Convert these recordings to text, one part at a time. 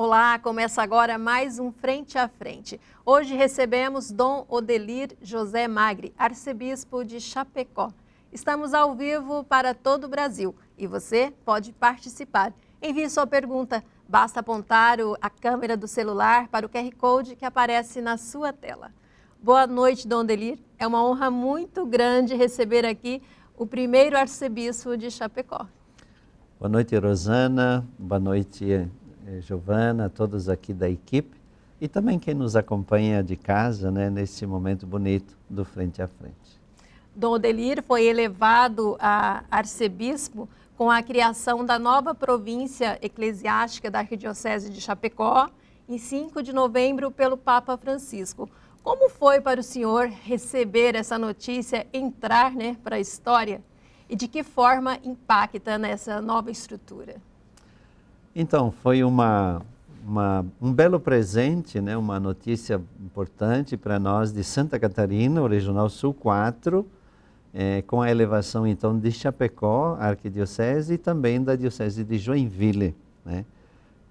Olá, começa agora mais um Frente a Frente. Hoje recebemos Dom Odelir José Magri, arcebispo de Chapecó. Estamos ao vivo para todo o Brasil e você pode participar. Envie sua pergunta, basta apontar a câmera do celular para o QR Code que aparece na sua tela. Boa noite, Dom Odelir. É uma honra muito grande receber aqui o primeiro arcebispo de Chapecó. Boa noite, Rosana. Boa noite, Giovana, todos aqui da equipe e também quem nos acompanha de casa, né, nesse momento bonito do Frente a Frente. Dom Odelir foi elevado a arcebispo com a criação da nova província eclesiástica da Arquidiocese de Chapecó, em 5 de novembro, pelo Papa Francisco. Como foi para o senhor receber essa notícia, entrar, né, para a história? E de que forma impacta nessa nova estrutura? Então, foi um belo presente, né? Uma notícia importante para nós de Santa Catarina, o Regional Sul 4, com a elevação então de Chapecó, a Arquidiocese, e também da Diocese de Joinville, né?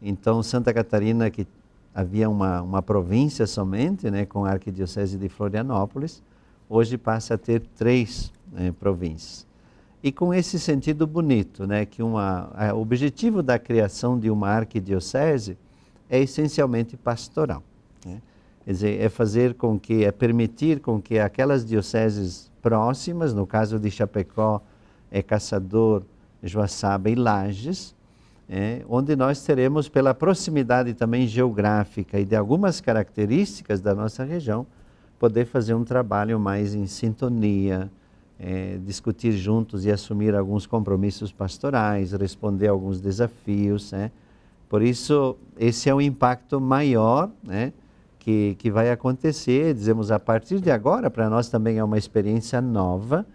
Então, Santa Catarina, que havia uma província somente, né, com a Arquidiocese de Florianópolis, hoje passa a ter 3 províncias. E com esse sentido bonito, né, que o objetivo da criação de uma arquidiocese é essencialmente pastoral, né? Quer dizer, permitir com que aquelas dioceses próximas, no caso de Chapecó, Caçador, Joaçaba e Lages, onde nós teremos, pela proximidade também geográfica e de algumas características da nossa região, poder fazer um trabalho mais em sintonia, discutir juntos e assumir alguns compromissos pastorais, responder a alguns desafios, né? Por isso, esse é o impacto maior, né, que vai acontecer, dizemos, a partir de agora. Para nós também é uma experiência nova.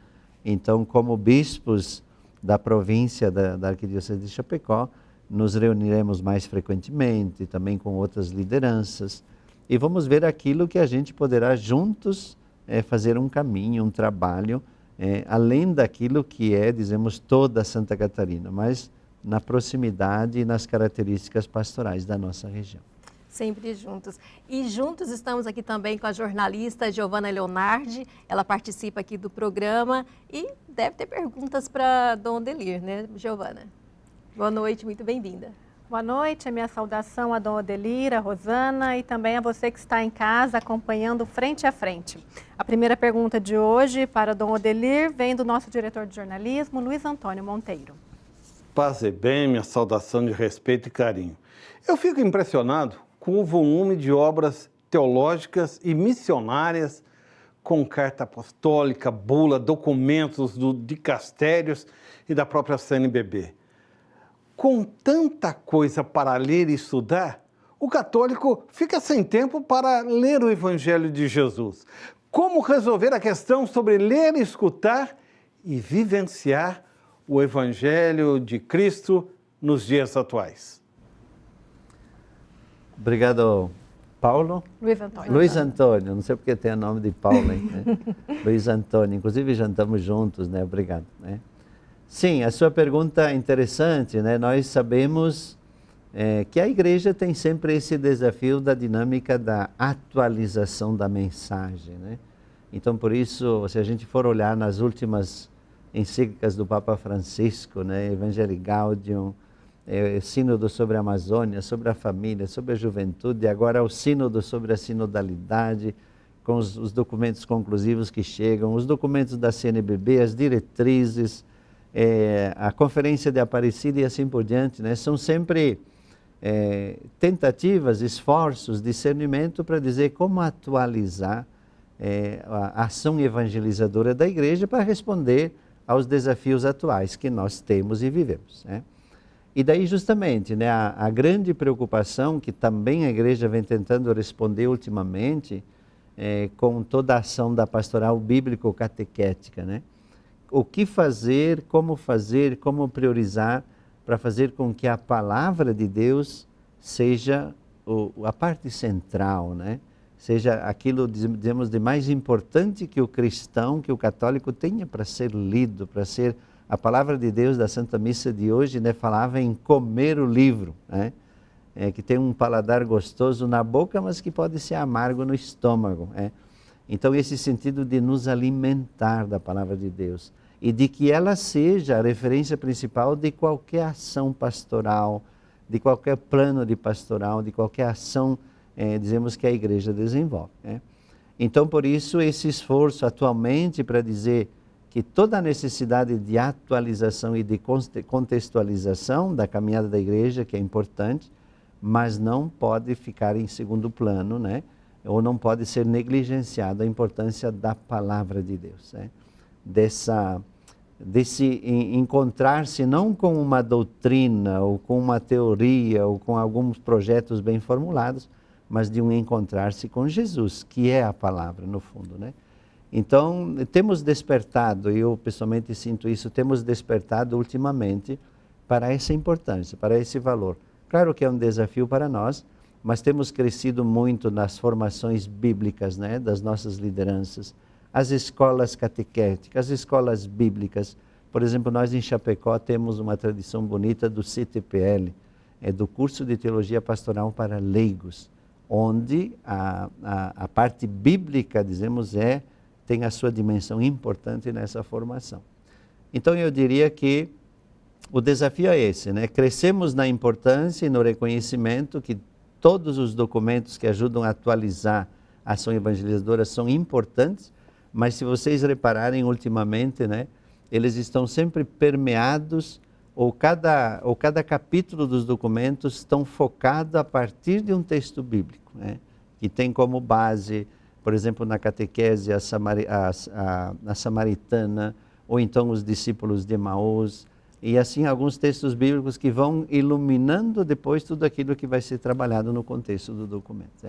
Então, como bispos da província da Arquidiocese de Chapecó, nos reuniremos mais frequentemente, também com outras lideranças, e vamos ver aquilo que a gente poderá juntos fazer um caminho, um trabalho, além daquilo que dizemos, toda Santa Catarina, mas na proximidade e nas características pastorais da nossa região. Sempre juntos. E juntos estamos aqui também com a jornalista Giovana Leonardi. Ela participa aqui do programa e deve ter perguntas para Dom Odelir, né, Giovana? Boa noite, muito bem-vinda. Boa noite, a minha saudação a Dom Odelir, a Rosana e também a você que está em casa acompanhando Frente a Frente. A primeira pergunta de hoje para Dom Odelir vem do nosso diretor de jornalismo, Luiz Antônio Monteiro. Paz e bem, minha saudação de respeito e carinho. Eu fico impressionado com o volume de obras teológicas e missionárias com carta apostólica, bula, documentos do dicastérios e da própria CNBB. Com tanta coisa para ler e estudar, o católico fica sem tempo para ler o Evangelho de Jesus. Como resolver a questão sobre ler, escutar e vivenciar o Evangelho de Cristo nos dias atuais? Obrigado, Paulo. Luiz Antônio. Luiz Antônio, não sei porque tem o nome de Paulo, hein, né? Luiz Antônio, inclusive jantamos juntos, né? Obrigado, né? Sim, a sua pergunta é interessante, né? Nós sabemos que a igreja tem sempre esse desafio da dinâmica da atualização da mensagem, né? Então, por isso, se a gente for olhar nas últimas encíclicas do Papa Francisco, né? Evangelii Gaudium, Sínodo sobre a Amazônia, sobre a família, sobre a juventude, agora o Sínodo sobre a sinodalidade, com os documentos conclusivos que chegam, os documentos da CNBB, as diretrizes, a Conferência de Aparecida e assim por diante, né? São sempre tentativas, esforços, discernimento para dizer como atualizar a ação evangelizadora da igreja para responder aos desafios atuais que nós temos e vivemos, né? E daí justamente, né, a grande preocupação que também a igreja vem tentando responder ultimamente com toda a ação da pastoral bíblico-catequética, né? O que fazer, como priorizar para fazer com que a palavra de Deus seja a parte central, né? Seja aquilo, dizemos, de mais importante que o cristão, que o católico tenha para ser lido, para ser... A palavra de Deus da Santa Missa de hoje, né, falava em comer o livro, né? que tem um paladar gostoso na boca, mas que pode ser amargo no estômago. Então, esse sentido de nos alimentar da palavra de Deus e de que ela seja a referência principal de qualquer ação pastoral, de qualquer plano de pastoral, de qualquer ação, dizemos, que a igreja desenvolve. Então, por isso, esse esforço atualmente para dizer que toda a necessidade de atualização e de contextualização da caminhada da igreja, que é importante, mas não pode ficar em segundo plano, ou não pode ser negligenciada a importância da palavra de Deus. Desse encontrar-se não com uma doutrina, ou com uma teoria, ou com alguns projetos bem formulados, mas de um encontrar-se com Jesus, que é a palavra, no fundo. Então, temos despertado, eu pessoalmente sinto isso, temos despertado ultimamente para essa importância, para esse valor. Claro que é um desafio para nós, mas temos crescido muito nas formações bíblicas, das nossas lideranças, as escolas catequéticas, as escolas bíblicas. Por exemplo, nós em Chapecó temos uma tradição bonita do CTPL, do curso de Teologia Pastoral para Leigos, onde a parte bíblica, dizemos, tem a sua dimensão importante nessa formação. Então, eu diria que o desafio é esse, crescemos na importância e no reconhecimento que todos os documentos que ajudam a atualizar a ação evangelizadora são importantes, mas se vocês repararem ultimamente, eles estão sempre permeados, ou cada capítulo dos documentos estão focados a partir de um texto bíblico, que tem como base, por exemplo, na catequese a samaritana, ou então os discípulos de Emaús, e assim alguns textos bíblicos que vão iluminando depois tudo aquilo que vai ser trabalhado no contexto do documento.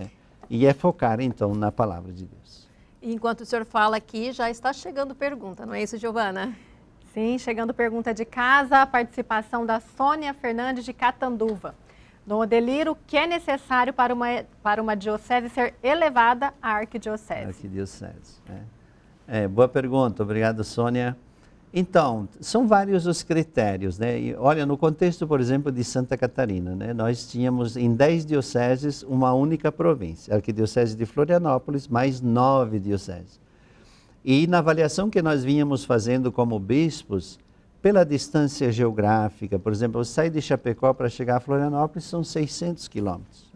E é focar então na palavra de Deus. E enquanto o senhor fala aqui, já está chegando pergunta, não é isso, Giovana? Sim, chegando pergunta de casa, a participação da Sônia Fernandes de Catanduva. Dom Odelir, o que é necessário para uma diocese ser elevada à arquidiocese? Arquidiocese. Boa pergunta, obrigado, Sônia. Então, são vários os critérios, E, olha, no contexto, por exemplo, de Santa Catarina, nós tínhamos em 10 dioceses uma única província, a Arquidiocese de Florianópolis, mais 9 dioceses. E na avaliação que nós vínhamos fazendo como bispos, pela distância geográfica, por exemplo, sair de Chapecó para chegar a Florianópolis são 600 quilômetros,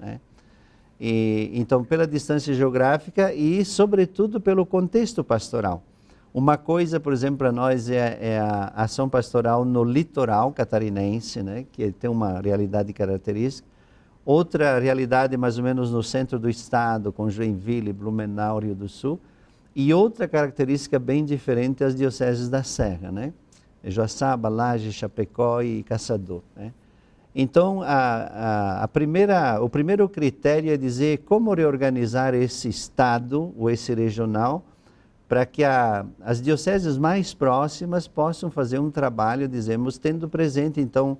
então, pela distância geográfica e, sobretudo, pelo contexto pastoral. Uma coisa, por exemplo, para nós é a ação pastoral no litoral catarinense, que tem uma realidade característica. Outra realidade, mais ou menos, no centro do estado, com Joinville, Blumenau, Rio do Sul. E outra característica bem diferente as dioceses da Serra, Joaçaba, Laje, Chapecó e Caçador. Então, o primeiro critério é dizer como reorganizar esse estado, ou esse regional, para que as dioceses mais próximas possam fazer um trabalho, dizemos, tendo presente, então,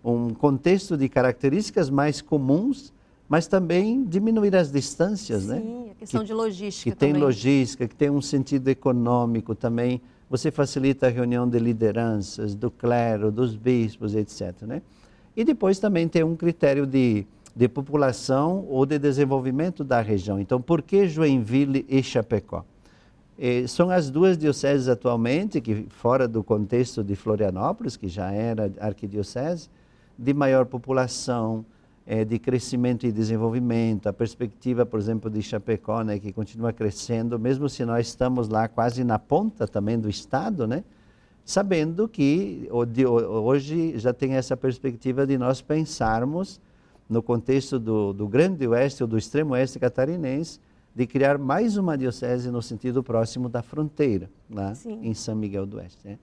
um contexto de características mais comuns, mas também diminuir as distâncias, Sim, a questão de logística que tem também. logística, que tem um sentido econômico também. Você facilita a reunião de lideranças, do clero, dos bispos, etc. E depois também tem um critério de população ou de desenvolvimento da região. Então, por que Joinville e Chapecó? São as duas dioceses atualmente, que fora do contexto de Florianópolis, que já era arquidiocese, de maior população, de crescimento e desenvolvimento. A perspectiva, por exemplo, de Chapecó, que continua crescendo, mesmo se nós estamos lá quase na ponta também do estado, sabendo que hoje já tem essa perspectiva de nós pensarmos no contexto do Grande Oeste ou do Extremo Oeste catarinense, de criar mais uma diocese no sentido próximo da fronteira, lá em São Miguel do Oeste.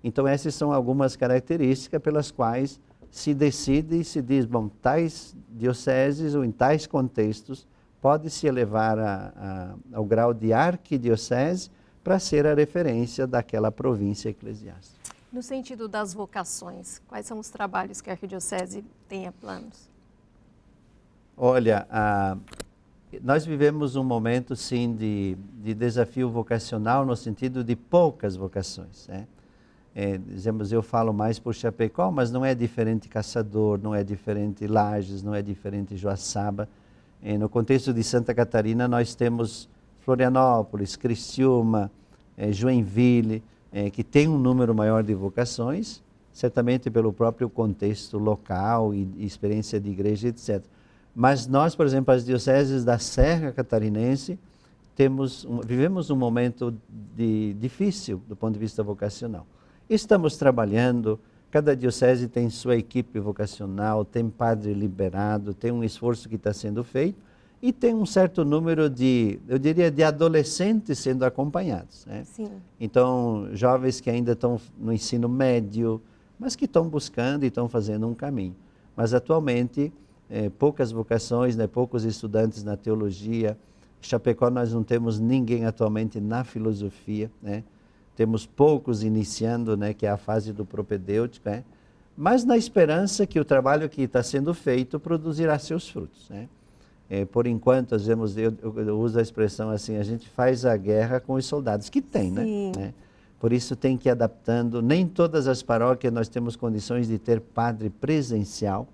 Então, essas são algumas características pelas quais se decide e se diz, bom, tais dioceses ou em tais contextos pode-se elevar ao grau de arquidiocese para ser a referência daquela província eclesiástica. No sentido das vocações, quais são os trabalhos que a arquidiocese tem a planos? Olha, nós vivemos um momento, sim, de desafio vocacional no sentido de poucas vocações. dizemos, eu falo mais por Chapecó, mas não é diferente Caçador, não é diferente Lages, não é diferente Joaçaba. No contexto de Santa Catarina, nós temos Florianópolis, Criciúma, Joinville, que tem um número maior de vocações, certamente pelo próprio contexto local e experiência de igreja, etc. Mas nós, por exemplo, as dioceses da Serra Catarinense, vivemos um momento difícil do ponto de vista vocacional. Estamos trabalhando, cada diocese tem sua equipe vocacional, tem padre liberado, tem um esforço que está sendo feito e tem um certo número eu diria, de adolescentes sendo acompanhados, né? Sim. Então, jovens que ainda estão no ensino médio, mas que estão buscando e estão fazendo um caminho. Mas atualmente, poucas vocações, né, poucos estudantes na teologia. Em Chapecó nós não temos ninguém atualmente na filosofia, né? Temos poucos iniciando, né, que é a fase do propedêutico, né? Mas na esperança que o trabalho que está sendo feito produzirá seus frutos, né? Por enquanto, eu uso a expressão assim, a gente faz a guerra com os soldados que tem, né? Por isso tem que ir adaptando. Nem todas as paróquias nós temos condições de ter padre presencial.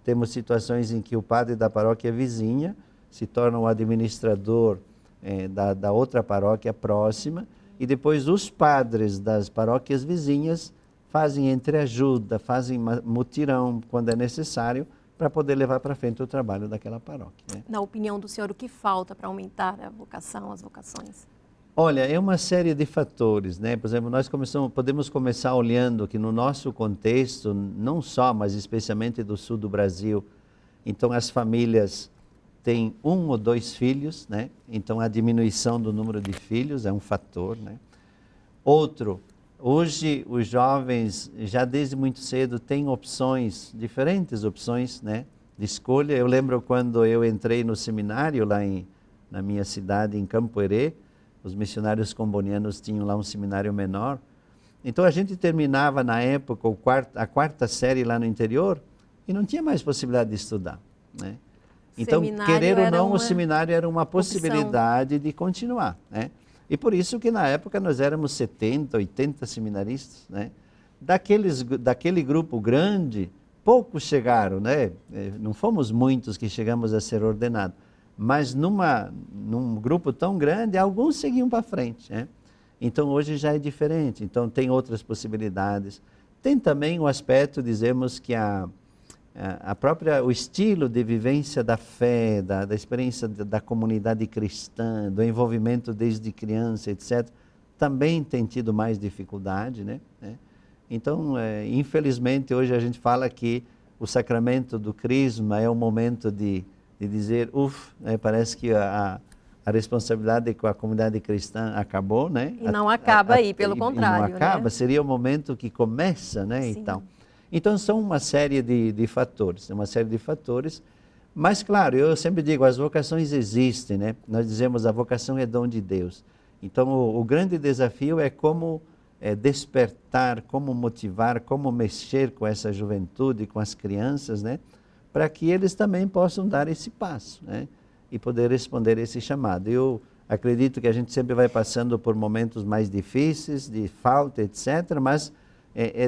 Temos situações em que o padre da paróquia vizinha se torna o administrador da outra paróquia próxima, e depois os padres das paróquias vizinhas fazem entreajuda, fazem mutirão quando é necessário, para poder levar para frente o trabalho daquela paróquia, né? Na opinião do senhor, o que falta para aumentar a vocação, as vocações? Olha, é uma série de fatores, né? Por exemplo, nós podemos começar olhando que no nosso contexto, não só, mas especialmente do sul do Brasil, então as famílias têm 1 ou 2 filhos, né? Então a diminuição do número de filhos é um fator, né? Outro, hoje os jovens já desde muito cedo têm opções, diferentes opções, né, de escolha. Eu lembro quando eu entrei no seminário lá na minha cidade, em Campo Herê, os missionários combonianos tinham lá um seminário menor. Então a gente terminava na época a quarta série lá no interior e não tinha mais possibilidade de estudar, né? Então, querer ou não, o seminário era uma possibilidade de continuar, né? E por isso que na época nós éramos 70, 80 seminaristas, né? Daquele grupo grande, poucos chegaram, né? Não fomos muitos que chegamos a ser ordenados, mas num grupo tão grande, alguns seguiam para frente, né? Então hoje já é diferente, então tem outras possibilidades. Tem também o aspecto, dizemos que o estilo de vivência da fé, da experiência da comunidade cristã, do envolvimento desde criança, etc., também tem tido mais dificuldade, né? Então, infelizmente, hoje a gente fala que o sacramento do crisma é o momento de dizer, parece que a responsabilidade com a comunidade cristã acabou, né? E não acaba aí, pelo contrário. E não acaba, né? Seria o momento que começa, né? Sim. Então, são uma série de fatores, mas, claro, eu sempre digo, as vocações existem, né? Nós dizemos, a vocação é dom de Deus. Então, o grande desafio é como despertar, como motivar, como mexer com essa juventude, com as crianças, né? Para que eles também possam dar esse passo, né? E poder responder esse chamado. Eu acredito que a gente sempre vai passando por momentos mais difíceis, de falta, etc., mas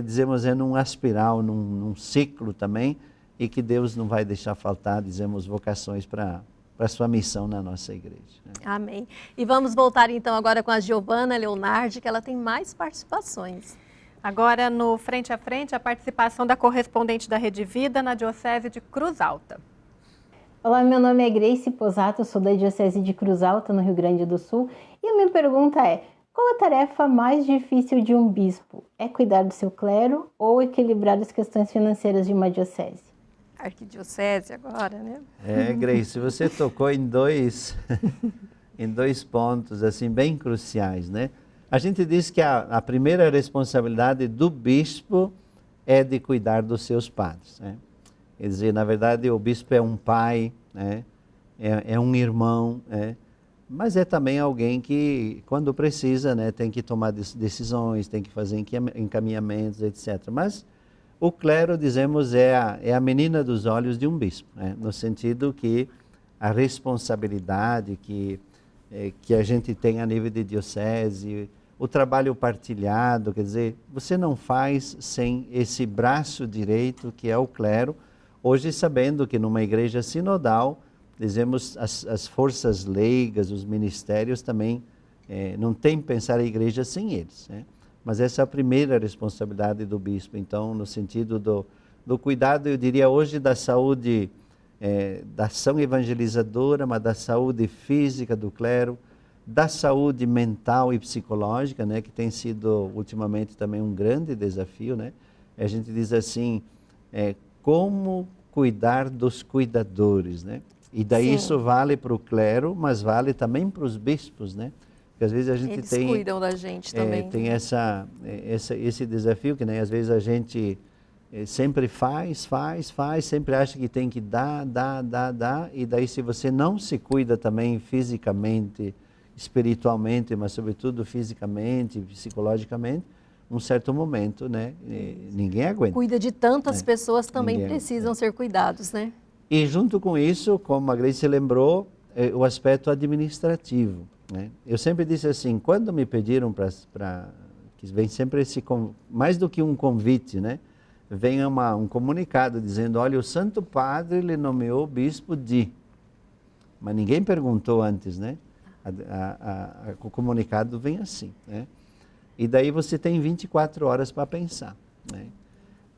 dizemos, num aspiral, num ciclo também, e que Deus não vai deixar faltar, dizemos, vocações para a sua missão na nossa igreja, né? Amém. E vamos voltar então agora com a Giovana Leonardi, que ela tem mais participações. Agora, no Frente a Frente, a participação da correspondente da Rede Vida na Diocese de Cruz Alta. Olá, meu nome é Grace Posato, sou da Diocese de Cruz Alta, no Rio Grande do Sul, e a minha pergunta é: qual a tarefa mais difícil de um bispo? É cuidar do seu clero ou equilibrar as questões financeiras de uma diocese? Arquidiocese agora, né? Grace, você tocou em dois pontos assim bem cruciais, né? A gente diz que a primeira responsabilidade do bispo é de cuidar dos seus padres, né? Quer dizer, na verdade, o bispo é um pai, né? É um irmão, né? Mas é também alguém que, quando precisa, né, tem que tomar decisões, tem que fazer encaminhamentos, etc. Mas o clero, dizemos, é a menina dos olhos de um bispo, né? No sentido que a responsabilidade que a gente tem a nível de diocese, o trabalho partilhado, quer dizer, você não faz sem esse braço direito que é o clero. Hoje, sabendo que numa igreja sinodal, dizemos, as forças leigas, os ministérios também não tem que pensar a igreja sem eles, né? Mas essa é a primeira responsabilidade do bispo. Então, no sentido do cuidado, eu diria hoje, da saúde, da ação evangelizadora, mas da saúde física do clero, da saúde mental e psicológica, né, que tem sido ultimamente também um grande desafio, né? A gente diz assim, como cuidar dos cuidadores, né? E daí Sim. isso vale para o clero, mas vale também para os bispos, né? Porque às vezes a gente Eles tem cuidam da gente também. tem esse desafio que, né, às vezes a gente sempre faz, sempre acha que tem que dar, e daí se você não se cuida também fisicamente, espiritualmente, mas sobretudo fisicamente, psicologicamente, um certo momento, né, ninguém aguenta. Cuida de tantas pessoas, também Ninguém precisam ser cuidados, né? E junto com isso, como a Grace lembrou, o aspecto administrativo, né? Eu sempre disse assim, quando me pediram que vem sempre mais do que um convite, né? Vem um comunicado dizendo, olha, o Santo Padre lhe nomeou bispo de... Mas ninguém perguntou antes, né? O comunicado vem assim, né? E daí você tem 24 horas para pensar, né?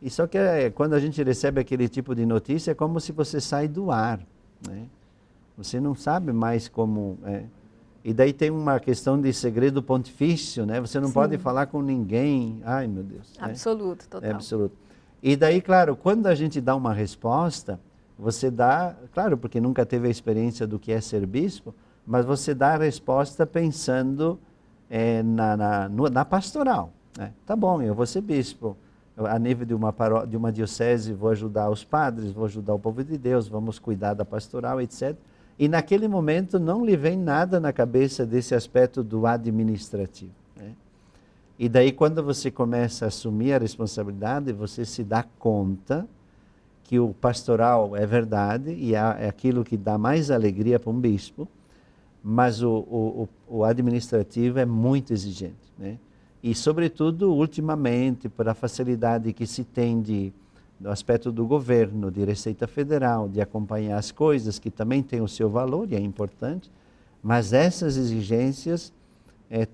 E só que quando a gente recebe aquele tipo de notícia, é como se você sai do ar, né? Você não sabe mais como... E daí tem uma questão de segredo pontifício, né? Você não pode falar com ninguém. Ai, meu Deus. Absoluto, total. É absoluto. E daí, claro, quando a gente dá uma resposta, você dá... Claro, porque nunca teve a experiência do que é ser bispo, mas você dá a resposta pensando na pastoral, né? Tá bom, eu vou ser bispo. A nível de uma diocese, vou ajudar os padres, vou ajudar o povo de Deus, vamos cuidar da pastoral, etc. E naquele momento não lhe vem nada na cabeça desse aspecto do administrativo, né? E daí quando você começa a assumir a responsabilidade, você se dá conta que o pastoral é verdade e é aquilo que dá mais alegria para um bispo, mas o administrativo é muito exigente, né? E sobretudo, ultimamente, por a facilidade que se tem do aspecto do governo, de Receita Federal, de acompanhar as coisas, que também tem o seu valor e é importante, mas essas exigências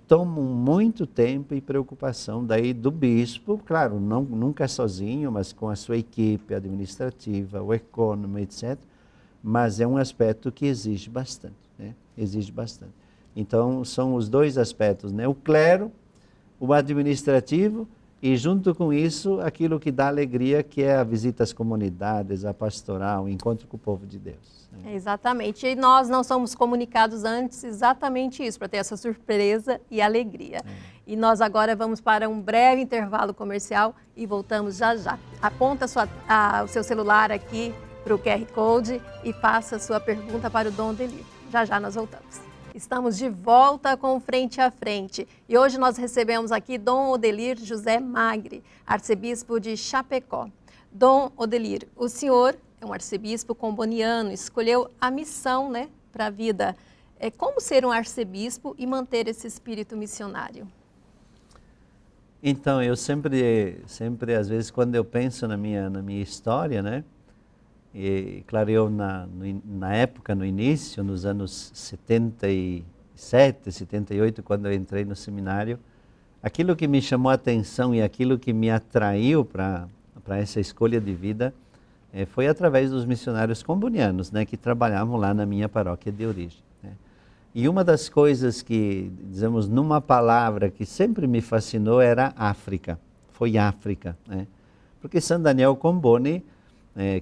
tomam muito tempo e preocupação daí do bispo, claro, nunca sozinho, mas com a sua equipe administrativa, o econômico, etc. Mas é um aspecto que exige bastante, né? Exige bastante. Então, são os dois aspectos, né? O clero, o administrativo, e junto com isso, aquilo que dá alegria, que é a visita às comunidades, a pastoral, o encontro com o povo de Deus, né? Exatamente. E nós não somos comunicados antes exatamente isso, para ter essa surpresa e alegria. E nós agora vamos para um breve intervalo comercial e voltamos já já. Aponta o seu celular aqui para o QR Code e faça a sua pergunta para o Dom Odelir. Já já nós voltamos. Estamos de volta com Frente a Frente e hoje nós recebemos aqui Dom Odelir José Magri, arcebispo de Chapecó. Dom Odelir, o senhor é um arcebispo comboniano, escolheu a missão, né, para a vida. Como ser um arcebispo e manter esse espírito missionário? Então, eu sempre às vezes, quando eu penso na minha história, né? E, claro, eu na época, no início, nos anos 77, 78, quando eu entrei no seminário, aquilo que me chamou a atenção e aquilo que me atraiu para essa escolha de vida foi através dos missionários combonianos, né, que trabalhavam lá na minha paróquia de origem, né? E uma das coisas que, dizemos, numa palavra que sempre me fascinou era África, foi África, né? Porque São Daniel Comboni,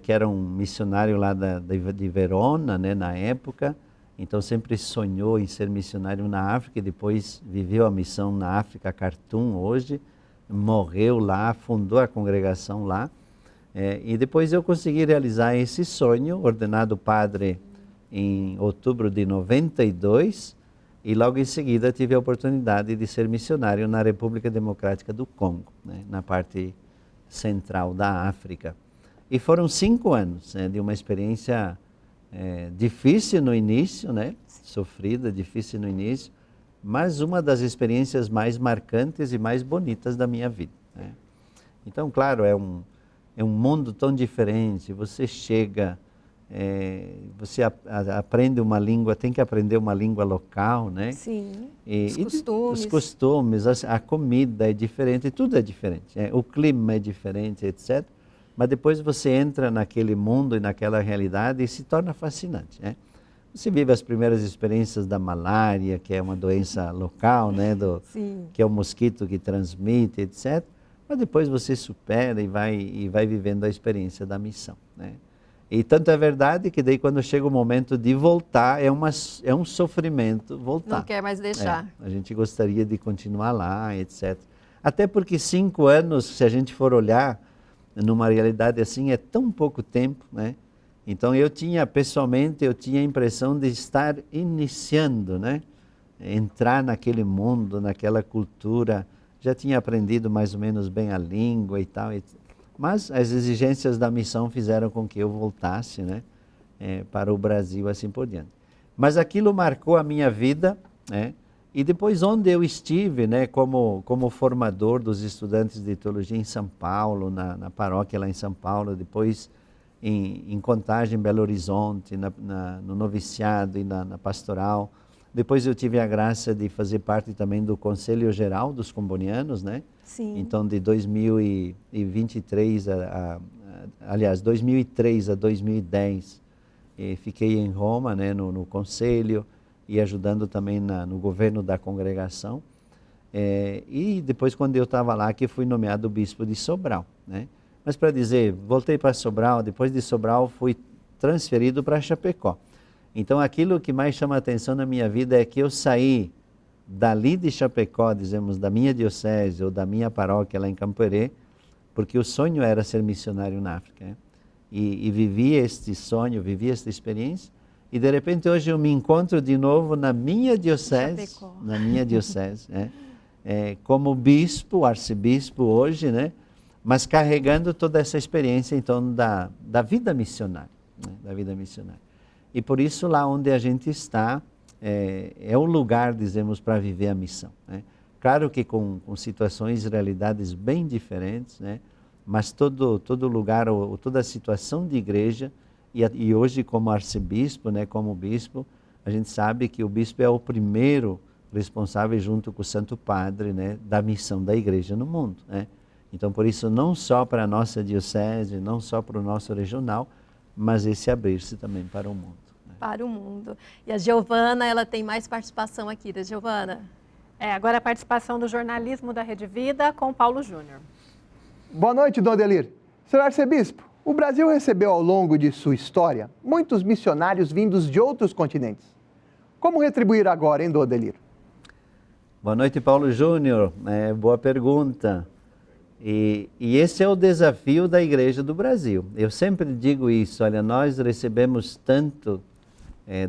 que era um missionário lá de Verona, né, na época, então sempre sonhou em ser missionário na África e depois viveu a missão na África, Khartoum hoje, morreu lá, fundou a congregação lá, e depois eu consegui realizar esse sonho, ordenado padre em outubro de 92, e logo em seguida tive a oportunidade de ser missionário na República Democrática do Congo, né, na parte central da África. E foram 5 anos, né, de uma experiência difícil no início, né, sofrida, difícil no início, mas uma das experiências mais marcantes e mais bonitas da minha vida, né? Então, claro, é um mundo tão diferente, você chega, você aprende uma língua, tem que aprender uma língua local, né? Sim, Os costumes, a comida é diferente, tudo é diferente, o clima é diferente, etc. Mas depois você entra naquele mundo e naquela realidade e se torna fascinante, né? Você vive as primeiras experiências da malária, que é uma doença local, né? Que é o mosquito que transmite, etc. Mas depois você supera e vai vivendo a experiência da missão, né? E tanto é verdade que daí quando chega o momento de voltar, é um sofrimento voltar. Não quer mais deixar. A gente gostaria de continuar lá, etc. Até porque 5 anos, se a gente for olhar numa realidade assim, é tão pouco tempo, né? Então pessoalmente, eu tinha a impressão de estar iniciando, né? Entrar naquele mundo, naquela cultura. Já tinha aprendido mais ou menos bem a língua e tal, mas as exigências da missão fizeram com que eu voltasse, né? Para o Brasil, assim por diante. Mas aquilo marcou a minha vida, né? E depois onde eu estive, né, como formador dos estudantes de teologia em São Paulo, na paróquia lá em São Paulo, depois em Contagem, Belo Horizonte, no noviciado e na pastoral. Depois eu tive a graça de fazer parte também do Conselho Geral dos Combonianos, né? Sim. Então de 2023, aliás, 2003 a 2010, fiquei em Roma, né, no Conselho, e ajudando também no governo da congregação. E depois, quando eu estava lá, que fui nomeado bispo de Sobral, né? Mas para dizer, voltei para Sobral, depois de Sobral fui transferido para Chapecó. Então aquilo que mais chama a atenção na minha vida é que eu saí dali de Chapecó, dizemos, da minha diocese ou da minha paróquia lá em Campo Herê, porque o sonho era ser missionário na África, né? E vivi este sonho, vivi esta experiência. E de repente hoje eu me encontro de novo na minha diocese, né? Como bispo, arcebispo hoje, né? Mas carregando toda essa experiência então da vida missionária, né? Da vida missionária. E por isso lá onde a gente está é o lugar, dizemos, para viver a missão, né? Claro que com situações e realidades bem diferentes, né? Mas todo lugar, ou toda a situação de igreja. E hoje, como arcebispo, né, como bispo, a gente sabe que o bispo é o primeiro responsável, junto com o Santo Padre, né, da missão da igreja no mundo, né? Então, por isso, não só para a nossa diocese, não só para o nosso regional, mas esse abrir-se também para o mundo, né? Para o mundo. E a Giovana, ela tem mais participação aqui, da Giovana. Agora a participação do jornalismo da Rede Vida com Paulo Júnior. Boa noite, Dom Adelir. Senhor arcebispo, o Brasil recebeu ao longo de sua história muitos missionários vindos de outros continentes. Como retribuir agora, hein, Dom Adelir? Boa noite, Paulo Júnior. Boa pergunta. E esse é o desafio da Igreja do Brasil. Eu sempre digo isso, olha, nós recebemos tanto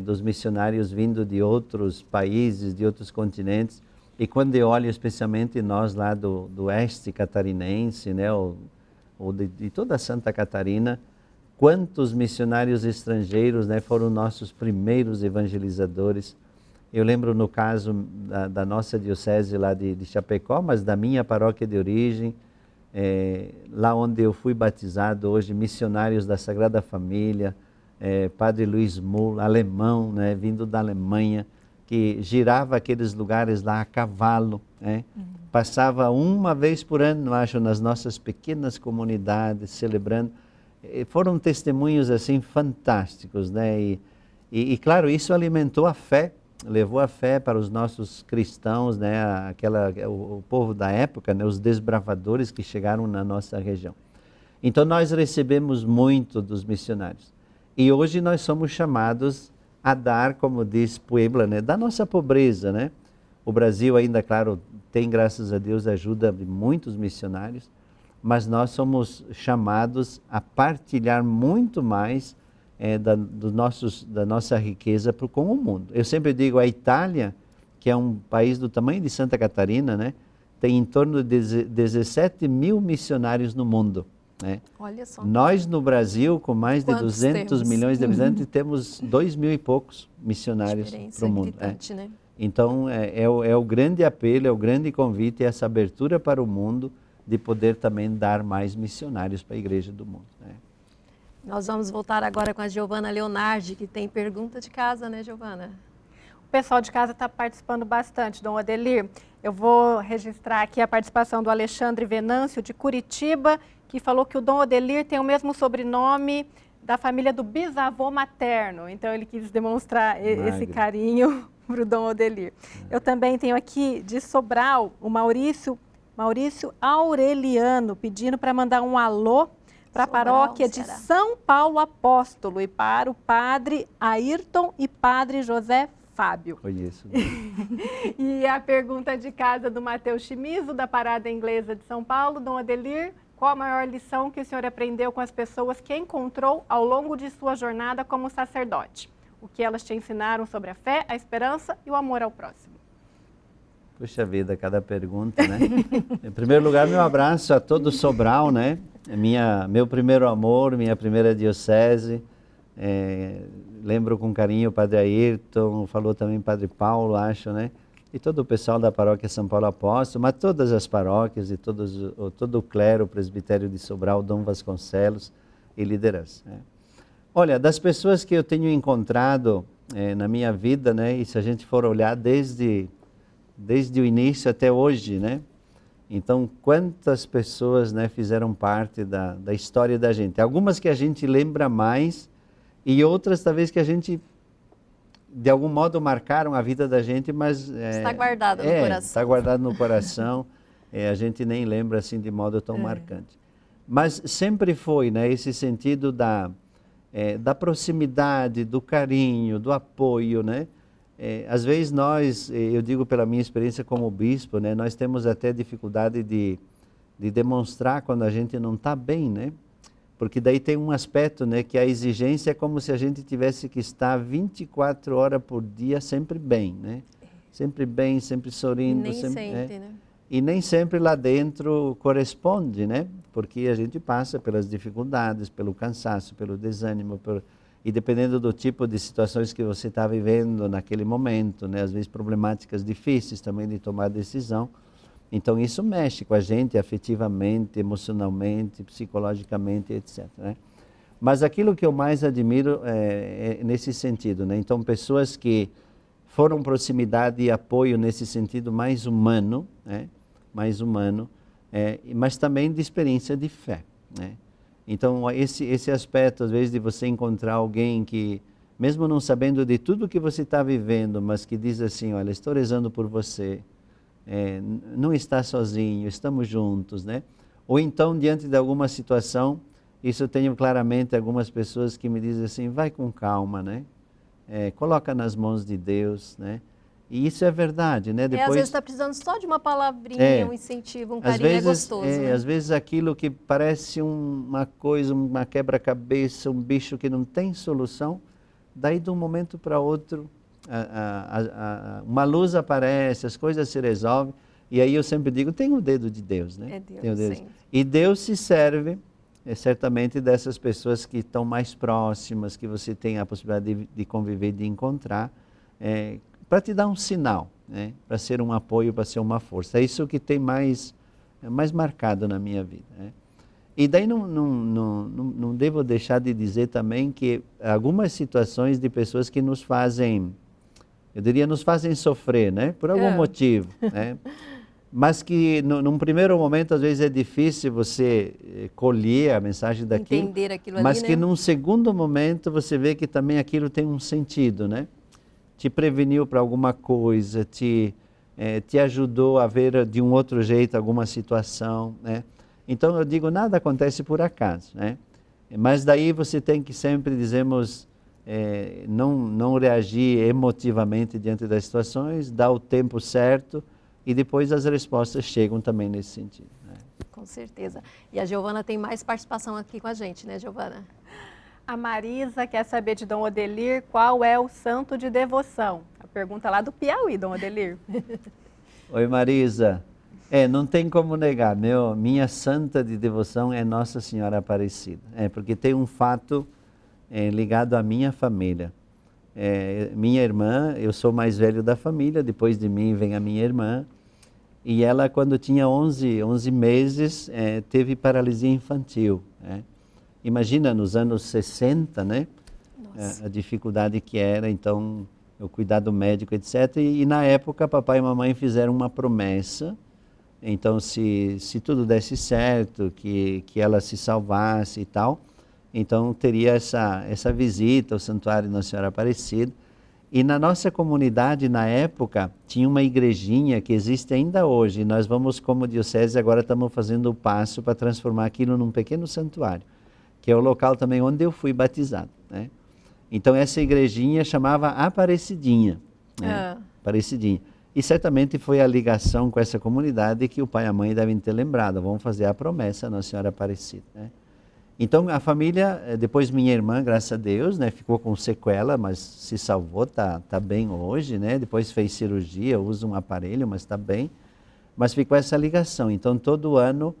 dos missionários vindo de outros países, de outros continentes, e quando eu olho especialmente nós lá do oeste catarinense, né, ou de toda Santa Catarina, quantos missionários estrangeiros, né, foram nossos primeiros evangelizadores. Eu lembro no caso da nossa diocese lá de Chapecó, mas da minha paróquia de origem, lá onde eu fui batizado hoje, missionários da Sagrada Família, Padre Luiz Mull, alemão, né, vindo da Alemanha, que girava aqueles lugares lá a cavalo, né? Passava uma vez por ano, acho, nas nossas pequenas comunidades, celebrando. Foram testemunhos assim fantásticos, né? E claro, isso alimentou a fé, levou a fé para os nossos cristãos, né? O povo da época, né? Os desbravadores que chegaram na nossa região. Então nós recebemos muito dos missionários. E hoje nós somos chamados a dar, como diz Puebla, né? Da nossa pobreza, né? O Brasil ainda, claro, tem, graças a Deus, a ajuda de muitos missionários, mas nós somos chamados a partilhar muito mais da nossa riqueza com o mundo. Eu sempre digo, a Itália, que é um país do tamanho de Santa Catarina, né, tem em torno de 17 mil missionários no mundo, né? Olha só. Nós no Brasil, com mais de Quantos 200 temos? milhões de habitantes, temos 2 mil e poucos missionários para o mundo. Gritante, né? Então, é o grande apelo, é o grande convite, essa abertura para o mundo de poder também dar mais missionários para a igreja do mundo, né? Nós vamos voltar agora com a Giovana Leonardi, que tem pergunta de casa, né, Giovana? O pessoal de casa está participando bastante, Dom Odelir. Eu vou registrar aqui a participação do Alexandre Venâncio, de Curitiba, que falou que o Dom Odelir tem o mesmo sobrenome da família do bisavô materno. Então, ele quis demonstrar esse carinho para o Dom Odelir. Eu também tenho aqui, de Sobral, o Maurício Aureliano, pedindo para mandar um alô para a paróquia de São Paulo Apóstolo e para o padre Ayrton e padre José Fábio. Conheço. E a pergunta de casa do Matheus Chimizo, da Parada Inglesa de São Paulo. Dom Odelir, qual a maior lição que o senhor aprendeu com as pessoas que encontrou ao longo de sua jornada como sacerdote? O que elas te ensinaram sobre a fé, a esperança e o amor ao próximo? Puxa vida, cada pergunta, né? Em primeiro lugar, meu abraço a todo Sobral, né? Meu primeiro amor, minha primeira diocese. Lembro com carinho o Padre Ayrton, falou também o Padre Paulo, acho, né? E todo o pessoal da paróquia São Paulo Apóstolo, mas todas as paróquias e todo o clero, o presbitério de Sobral, Dom Vasconcelos e liderança, né? Olha, das pessoas que eu tenho encontrado na minha vida, né? E se a gente for olhar desde o início até hoje, né? Então, quantas pessoas, né, fizeram parte da história da gente? Algumas que a gente lembra mais e outras talvez que a gente, de algum modo, marcaram a vida da gente, mas... está guardado no coração. Está guardado no coração, a gente nem lembra assim de modo tão marcante. Mas sempre foi, né, esse sentido da proximidade, do carinho, do apoio, né? Às vezes nós, eu digo pela minha experiência como bispo, né, nós temos até dificuldade de demonstrar quando a gente não está bem, né? Porque daí tem um aspecto, né, que a exigência é como se a gente tivesse que estar 24 horas por dia sempre bem, né? Sempre bem, sempre sorrindo. E nem sempre, né? E nem sempre lá dentro corresponde, né? Porque a gente passa pelas dificuldades, pelo cansaço, pelo desânimo, e dependendo do tipo de situações que você está vivendo naquele momento, né? Às vezes problemáticas difíceis também de tomar decisão. Então isso mexe com a gente afetivamente, emocionalmente, psicologicamente, etc, né? Mas aquilo que eu mais admiro é nesse sentido, né? Então pessoas que foram proximidade e apoio nesse sentido mais humano, né? Mais humano, mas também de experiência de fé, né? Então, esse aspecto, às vezes, de você encontrar alguém que, mesmo não sabendo de tudo que você está vivendo, mas que diz assim, olha, estou rezando por você, não está sozinho, estamos juntos, né? Ou então, diante de alguma situação, isso eu tenho claramente algumas pessoas que me dizem assim, vai com calma, né? Coloca nas mãos de Deus, né? E isso é verdade, né? Às vezes está precisando só de uma palavrinha, um incentivo, um carinho, é gostoso, né? Às vezes aquilo que parece uma coisa, uma quebra-cabeça, um bicho que não tem solução, daí de um momento para outro, uma luz aparece, as coisas se resolvem, e aí eu sempre digo, tem o dedo de Deus, né? É Deus, tem o dedo. sim. E Deus se serve, certamente, dessas pessoas que estão mais próximas, que você tem a possibilidade de conviver, de encontrar, para te dar um sinal, né? Para ser um apoio, para ser uma força. É isso que tem mais marcado na minha vida, né? E daí não devo deixar de dizer também que algumas situações de pessoas que nos fazem, eu diria, nos fazem sofrer, né? Por algum motivo, né? Mas que num primeiro momento às vezes é difícil você colher a mensagem daquilo, entender aquilo mas ali, que né? num segundo momento você vê que também aquilo tem um sentido, né? Te preveniu para alguma coisa, te ajudou a ver de um outro jeito alguma situação, né? Então eu digo, nada acontece por acaso, né? Mas daí você tem que sempre, dizemos, não reagir emotivamente diante das situações, dar o tempo certo e depois as respostas chegam também nesse sentido, né? Com certeza. E a Giovana tem mais participação aqui com a gente, né, Giovana? A Marisa quer saber de Dom Odelir qual é o santo de devoção. A pergunta lá do Piauí, Dom Odelir. Oi, Marisa. Não tem como negar, minha santa de devoção é Nossa Senhora Aparecida. Porque tem um fato ligado à minha família. minha irmã, eu sou o mais velho da família, depois de mim vem a minha irmã, e ela, quando tinha 11 meses, teve paralisia infantil. Né? Imagina, nos anos 60, né? A dificuldade que era, então, o cuidado médico, etc. E na época, papai e mamãe fizeram uma promessa. Então, se tudo desse certo, que ela se salvasse e tal, então teria essa visita ao Santuário Nossa Senhora Aparecida. E na nossa comunidade, na época, tinha uma igrejinha que existe ainda hoje. Nós vamos, como diocese, agora estamos fazendo o passo para transformar aquilo num pequeno santuário, que é o local também onde eu fui batizado, né? Então, essa igrejinha chamava Aparecidinha, né? Aparecidinha. E certamente foi a ligação com essa comunidade que o pai e a mãe devem ter lembrado. Vamos fazer a promessa à Nossa Senhora Aparecida, né? Então, a família, depois minha irmã, graças a Deus, né, ficou com sequela, mas se salvou, tá bem hoje, né? Depois fez cirurgia, usa um aparelho, mas está bem. Mas ficou essa ligação. Então, todo ano,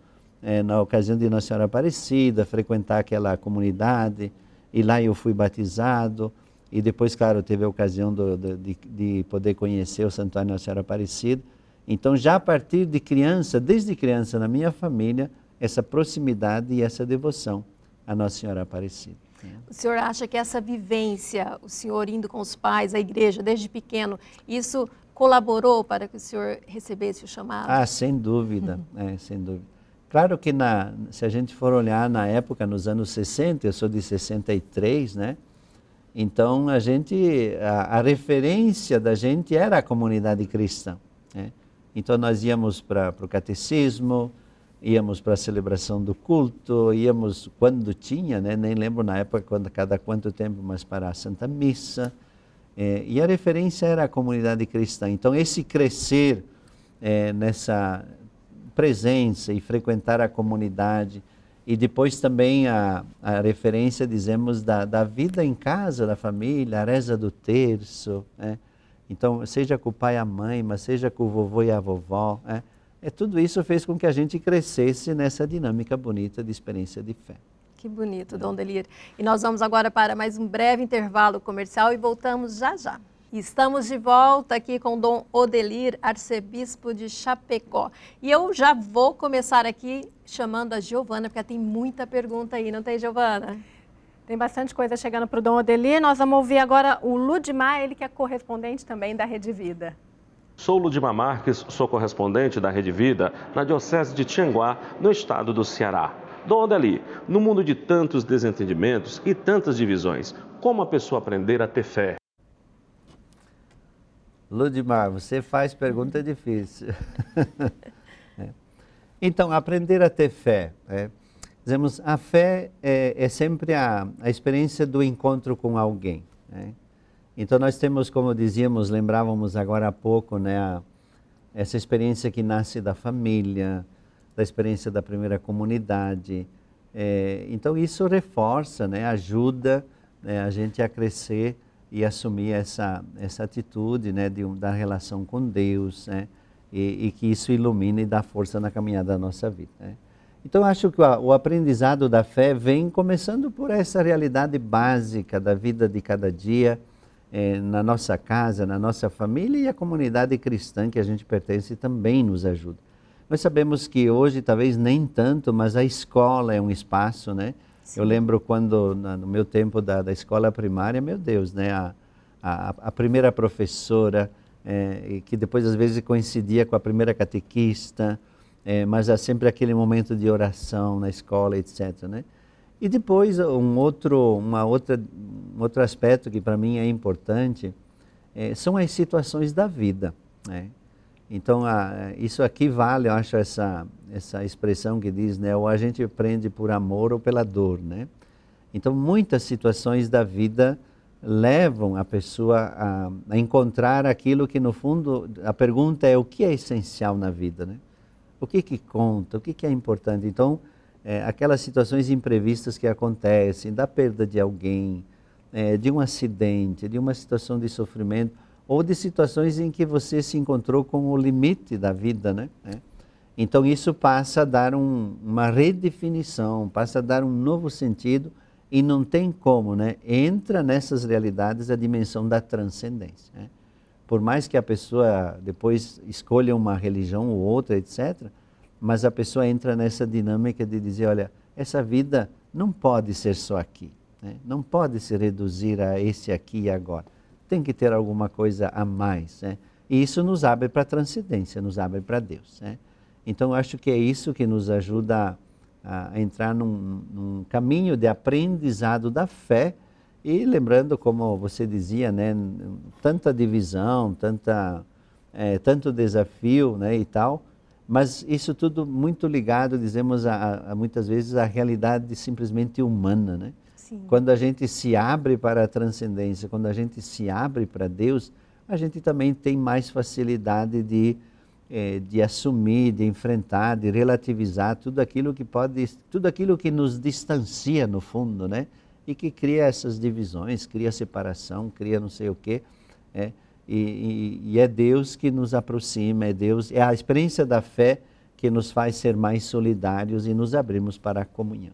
na ocasião de Nossa Senhora Aparecida, frequentar aquela comunidade, e lá eu fui batizado, e depois, claro, teve a ocasião de poder conhecer o Santuário Nossa Senhora Aparecida. Então, já a partir de criança, desde criança na minha família, essa proximidade e essa devoção à Nossa Senhora Aparecida. O senhor acha que essa vivência, o senhor indo com os pais à igreja desde pequeno, isso colaborou para que o senhor recebesse o chamado? Ah, sem dúvida, sem dúvida. Claro que se a gente for olhar na época, nos anos 60, eu sou de 63, né? Então a referência da gente era a comunidade cristã, né? Então nós íamos para o catecismo, íamos para a celebração do culto, íamos quando tinha, né? Nem lembro na época cada quanto tempo, mas para a Santa Missa. E a referência era a comunidade cristã. Então esse crescer nessa presença e frequentar a comunidade, e depois também a referência, dizemos, da vida em casa, da família, a reza do terço, né? Então, seja com o pai e a mãe, mas seja com o vovô e a vovó, né? Tudo isso fez com que a gente crescesse nessa dinâmica bonita de experiência de fé. Que bonito, Dom Odelir. E nós vamos agora para mais um breve intervalo comercial e voltamos já já. Estamos de volta aqui com Dom Odelir, arcebispo de Chapecó. E eu já vou começar aqui chamando a Giovana, porque tem muita pergunta aí, não tem, Giovana? Tem bastante coisa chegando para o Dom Odelir. Nós vamos ouvir agora o Ludmar, ele que é correspondente também da Rede Vida. Sou Ludmar Marques, sou correspondente da Rede Vida na Diocese de Tianguá, no estado do Ceará. Dom Odelir, no mundo de tantos desentendimentos e tantas divisões, como a pessoa aprender a ter fé? Ludmar, você faz pergunta difícil. Então, aprender a ter fé. Dizemos, a fé é sempre a experiência do encontro com alguém, né? Então, nós temos, como dizíamos, lembrávamos agora há pouco, né, essa experiência que nasce da família, da experiência da primeira comunidade. Então, isso reforça, né, ajuda, né, a gente a crescer e assumir essa atitude, né, da relação com Deus, né, e que isso ilumine e dá força na caminhada da nossa vida, né. Então, acho que o aprendizado da fé vem começando por essa realidade básica da vida de cada dia, na nossa casa, na nossa família, e a comunidade cristã que a gente pertence também nos ajuda. Nós sabemos que hoje, talvez nem tanto, mas a escola é um espaço, né? Sim. Eu lembro quando, no meu tempo da escola primária, meu Deus, né? A primeira professora, que depois às vezes coincidia com a primeira catequista, mas há sempre aquele momento de oração na escola, etc., né? E depois um outro aspecto que para mim é importante são as situações da vida, né? Então, isso aqui vale, eu acho, essa expressão que diz, né? Ou a gente aprende por amor ou pela dor, né? Então, muitas situações da vida levam a pessoa a encontrar aquilo que, no fundo, a pergunta é o que é essencial na vida, né? O que conta, o que é importante. Então, aquelas situações imprevistas que acontecem, da perda de alguém, de um acidente, de uma situação de sofrimento, ou de situações em que você se encontrou com o limite da vida, né? Então isso passa a dar uma redefinição, passa a dar um novo sentido e não tem como, né? Entra nessas realidades a dimensão da transcendência, né? Por mais que a pessoa depois escolha uma religião ou outra, etc., mas a pessoa entra nessa dinâmica de dizer, olha, essa vida não pode ser só aqui, né? Não pode se reduzir a esse aqui e agora. Tem que ter alguma coisa a mais, né? E isso nos abre para a transcendência, nos abre para Deus, né? Então, acho que é isso que nos ajuda a entrar num caminho de aprendizado da fé e lembrando, como você dizia, né, tanta divisão, tanto desafio, né, e tal, mas isso tudo muito ligado, dizemos, muitas vezes à realidade simplesmente humana, né? Sim. Quando a gente se abre para a transcendência, quando a gente se abre para Deus, a gente também tem mais facilidade de assumir, de enfrentar, de relativizar tudo aquilo que nos distancia no fundo, né? E que cria essas divisões, cria separação, cria não sei o quê. E é Deus que nos aproxima, é a experiência da fé que nos faz ser mais solidários e nos abrimos para a comunhão.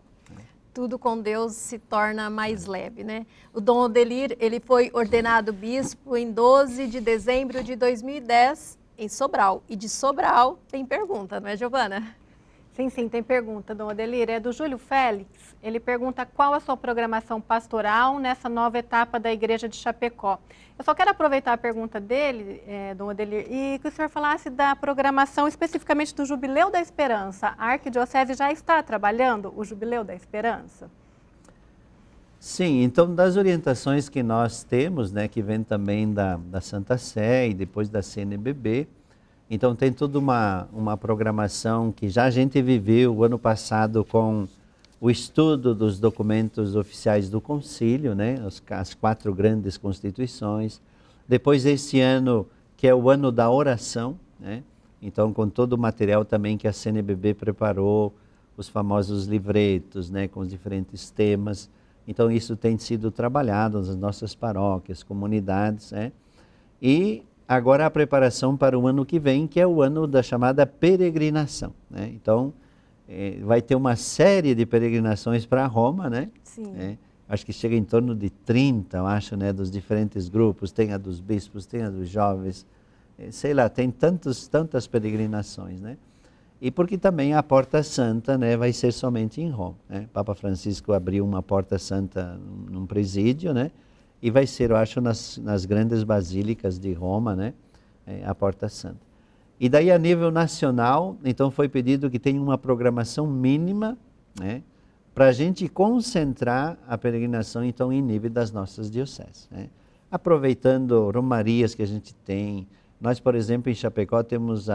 Tudo com Deus se torna mais leve, né? O Dom Odelir, ele foi ordenado bispo em 12 de dezembro de 2010, em Sobral. E de Sobral tem pergunta, não é, Giovana? Sim, tem pergunta, Dom Odelir. É do Júlio Félix. Ele pergunta qual a sua programação pastoral nessa nova etapa da Igreja de Chapecó. Eu só quero aproveitar a pergunta dele, Dom Odelir, e que o senhor falasse da programação especificamente do Jubileu da Esperança. A Arquidiocese já está trabalhando o Jubileu da Esperança? Sim, então das orientações que nós temos, né, que vem também da Santa Sé e depois da CNBB, então tem toda uma programação que já a gente viveu o ano passado com o estudo dos documentos oficiais do Concílio, né, as 4 grandes constituições. Depois esse ano, que é o ano da oração, né, então com todo o material também que a CNBB preparou, os famosos livretos, né, com os diferentes temas. Então isso tem sido trabalhado nas nossas paróquias, comunidades, né, e agora a preparação para o ano que vem, que é o ano da chamada peregrinação, né? Então, vai ter uma série de peregrinações para Roma, né? Sim. Acho que chega em torno de 30, eu acho, né? Dos diferentes grupos, tem a dos bispos, tem a dos jovens, sei lá, tem tantas peregrinações, né? E porque também a Porta Santa, né, vai ser somente em Roma, né? Papa Francisco abriu uma Porta Santa num presídio, né? E vai ser, eu acho, nas grandes basílicas de Roma, né, a Porta Santa. E daí, a nível nacional, então foi pedido que tenha uma programação mínima, né, para a gente concentrar a peregrinação, então, em nível das nossas dioceses, né. Aproveitando romarias que a gente tem. Nós, por exemplo, em Chapecó, temos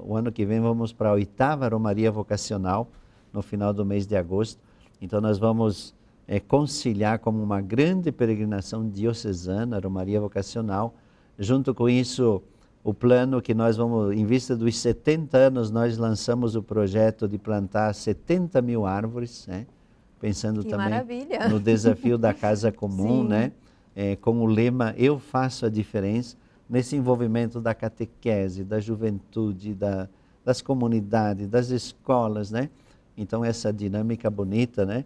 o ano que vem, vamos para a 8ª Romaria Vocacional, no final do mês de agosto. Então, nós vamos conciliar como uma grande peregrinação diocesana, Romaria Vocacional. Junto com isso, o plano que nós vamos, em vista dos 70 anos, nós lançamos o projeto de plantar 70 mil árvores, né? Pensando que também maravilha. no desafio da casa comum, Sim. né? Com o lema Eu Faço a Diferença, nesse envolvimento da catequese, da juventude, das comunidades, das escolas, né? Então essa dinâmica bonita, né?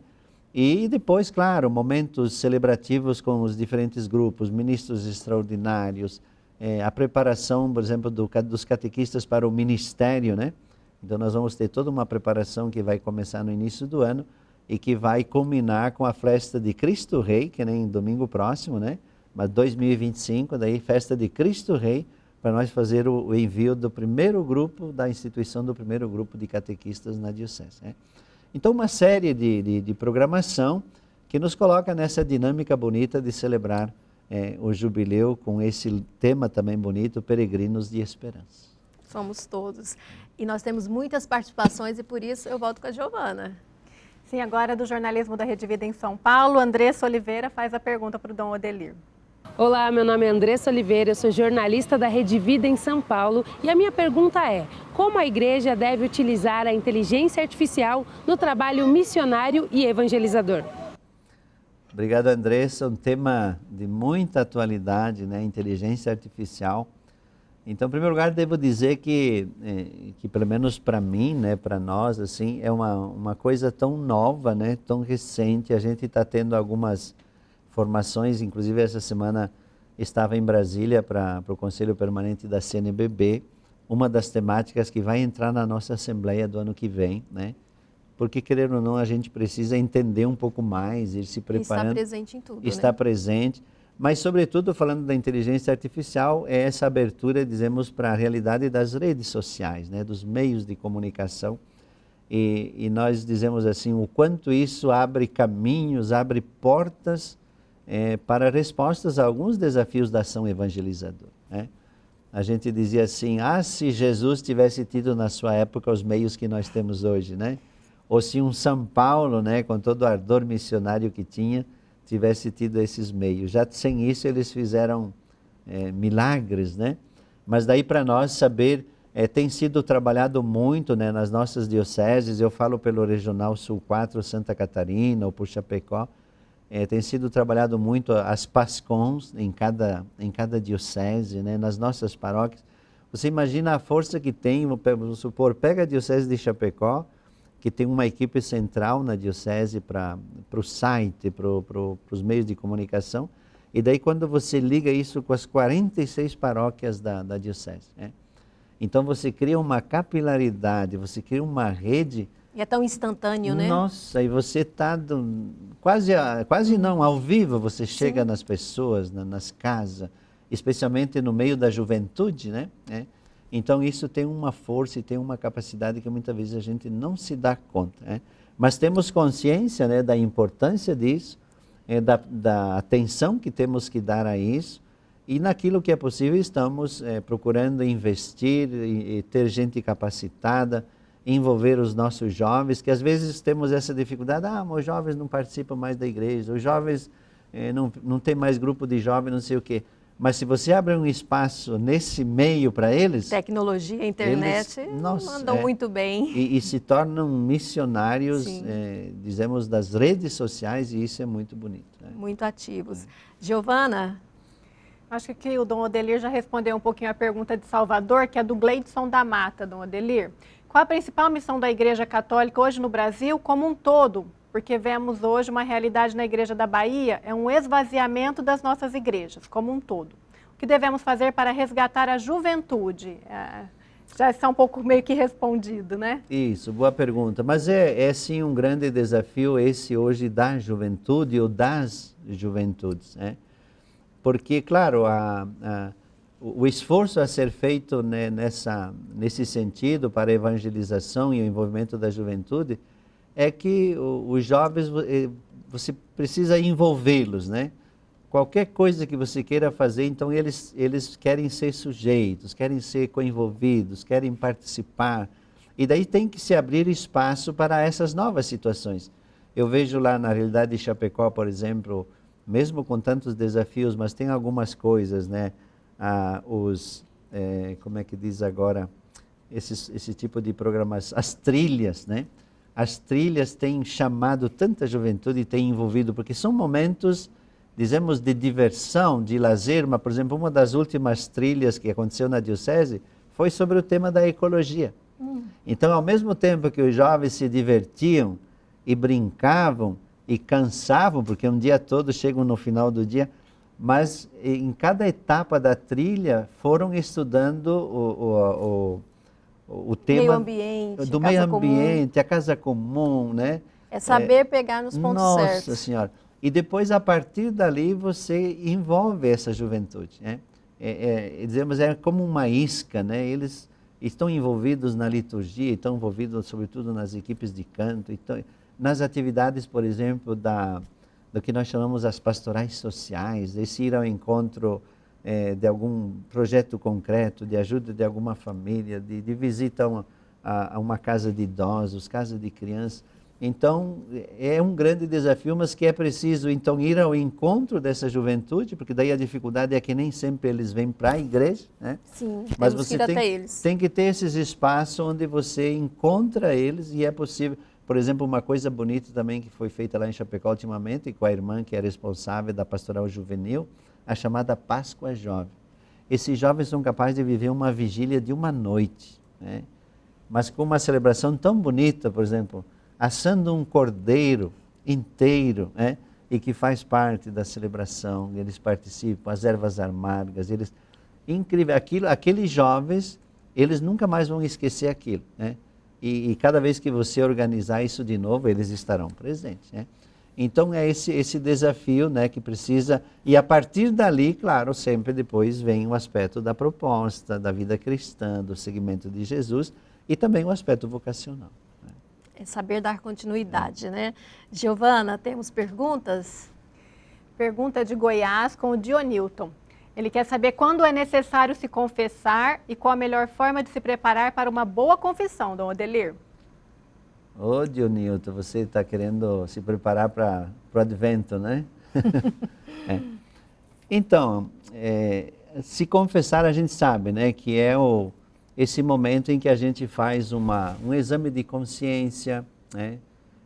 E depois, claro, momentos celebrativos com os diferentes grupos, ministros extraordinários, a preparação, por exemplo, dos catequistas para o ministério, né? Então nós vamos ter toda uma preparação que vai começar no início do ano e que vai culminar com a festa de Cristo Rei, que nem domingo próximo, né? Mas 2025, daí festa de Cristo Rei, para nós fazer o envio do primeiro grupo, da instituição do primeiro grupo de catequistas na diocese, né? Então, uma série de programação que nos coloca nessa dinâmica bonita de celebrar o jubileu com esse tema também bonito, Peregrinos de Esperança. Somos todos. E nós temos muitas participações e por isso eu volto com a Giovana. Sim, agora do jornalismo da Rede Vida em São Paulo, Andressa Oliveira faz a pergunta para o Dom Odelir. Olá, meu nome é Andressa Oliveira, eu sou jornalista da Rede Vida em São Paulo e a minha pergunta é: como a igreja deve utilizar a inteligência artificial no trabalho missionário e evangelizador? Obrigado, Andressa. Um tema de muita atualidade, né? Inteligência artificial. Então, em primeiro lugar, devo dizer que pelo menos para mim, né, para nós, assim, é uma coisa tão nova, né, tão recente. A gente está tendo algumas formações, inclusive essa semana estava em Brasília para o Conselho Permanente da CNBB, uma das temáticas que vai entrar na nossa Assembleia do ano que vem, né? Porque, querendo ou não, a gente precisa entender um pouco mais, ir se preparando. Está presente em tudo, Está né? presente. Mas, sobretudo, falando da inteligência artificial, é essa abertura, dizemos, para a realidade das redes sociais, né, dos meios de comunicação. E nós dizemos assim, o quanto isso abre caminhos, abre portas para respostas a alguns desafios da ação evangelizadora, né? A gente dizia assim, se Jesus tivesse tido na sua época os meios que nós temos hoje, né? Ou se um São Paulo, né, com todo o ardor missionário que tinha, tivesse tido esses meios. Já sem isso eles fizeram milagres, né? Mas daí para nós saber, tem sido trabalhado muito, né, nas nossas dioceses, eu falo pelo Regional Sul 4, Santa Catarina, ou por Chapecó, tem sido trabalhado muito as PASCONs em cada diocese, né, nas nossas paróquias. Você imagina a força que tem, vamos supor, pega a diocese de Chapecó, que tem uma equipe central na diocese para o site, para os meios de comunicação, e daí quando você liga isso com as 46 paróquias da diocese, né? Então você cria uma capilaridade, você cria uma rede. E é tão instantâneo, né? Nossa, e você está quase não, ao vivo você chega nas pessoas, nas casas, especialmente no meio da juventude, né? Então isso tem uma força e tem uma capacidade que muitas vezes a gente não se dá conta, né? Mas temos consciência, né, da importância disso, da atenção que temos que dar a isso, e naquilo que é possível estamos procurando investir e ter gente capacitada, envolver os nossos jovens, que às vezes temos essa dificuldade, os jovens não participam mais da igreja, os jovens não tem mais grupo de jovens, não sei o quê. Mas se você abre um espaço nesse meio para eles... Tecnologia, internet, mandam muito bem. E se tornam missionários, dizemos, das redes sociais, e isso é muito bonito, né? Muito ativos. Giovana? Acho que o Dom Odelir já respondeu um pouquinho a pergunta de Salvador, que é do Gleidson da Mata, Dom Odelir. Qual a principal missão da Igreja Católica hoje no Brasil como um todo? Porque vemos hoje uma realidade na Igreja da Bahia, é um esvaziamento das nossas igrejas, como um todo. O que devemos fazer para resgatar a juventude? Já está um pouco meio que respondido, né? Isso, boa pergunta. Mas é sim um grande desafio esse hoje da juventude ou das juventudes, né? Porque, claro, o esforço a ser feito, né, nesse sentido para a evangelização e o envolvimento da juventude é que os jovens, você precisa envolvê-los, né? Qualquer coisa que você queira fazer, então eles querem ser sujeitos, querem ser coenvolvidos, querem participar. E daí tem que se abrir espaço para essas novas situações. Eu vejo lá na realidade de Chapecó, por exemplo, mesmo com tantos desafios, mas tem algumas coisas, né? Como é que diz agora, esse tipo de programas, as trilhas, né? As trilhas têm chamado tanta juventude e têm envolvido, porque são momentos, dizemos, de diversão, de lazer, mas, por exemplo, uma das últimas trilhas que aconteceu na diocese foi sobre o tema da ecologia. Então, ao mesmo tempo que os jovens se divertiam e brincavam e cansavam, porque um dia todo chegam no final do dia, mas em cada etapa da trilha foram estudando o tema meio ambiente, do meio ambiente, a casa comum, né? É saber pegar nos pontos certos. Nossa Senhora. E depois, a partir dali, você envolve essa juventude, né? Dizemos, é como uma isca, né? Eles estão envolvidos na liturgia, estão envolvidos, sobretudo, nas equipes de canto, então, nas atividades, por exemplo, do que nós chamamos as pastorais sociais, esse ir ao encontro de algum projeto concreto, de ajuda de alguma família, de visita a uma casa de idosos, casa de crianças. Então, é um grande desafio, mas que é preciso, então, ir ao encontro dessa juventude, porque daí a dificuldade é que nem sempre eles vêm para a igreja, né? Sim, mas temos você que ir até eles. Tem que ter esses espaços onde você encontra eles e é possível. Por exemplo, uma coisa bonita também que foi feita lá em Chapecó ultimamente, com a irmã que é responsável da pastoral juvenil, a chamada Páscoa Jovem. esses jovens são capazes de viver uma vigília de uma noite, né? Mas com uma celebração tão bonita, por exemplo, assando um cordeiro inteiro, né? E que faz parte da celebração, eles participam, as ervas amargas, eles... Incrível, aqueles jovens, eles nunca mais vão esquecer aquilo, né? E cada vez que você organizar isso de novo, eles estarão presentes, né? Então é esse desafio, né, que precisa, e a partir dali, claro, sempre depois vem o aspecto da proposta, da vida cristã, do seguimento de Jesus e também o aspecto vocacional. É saber dar continuidade, né? Giovana, temos perguntas? Pergunta de Goiás com o Dionilton. Ele quer saber quando é necessário se confessar e qual a melhor forma de se preparar para uma boa confissão, Dom Odelir. Ô Dionilton, você está querendo se preparar para o advento, né? Então, se confessar a gente sabe, né, que é esse momento em que a gente faz um exame de consciência, né,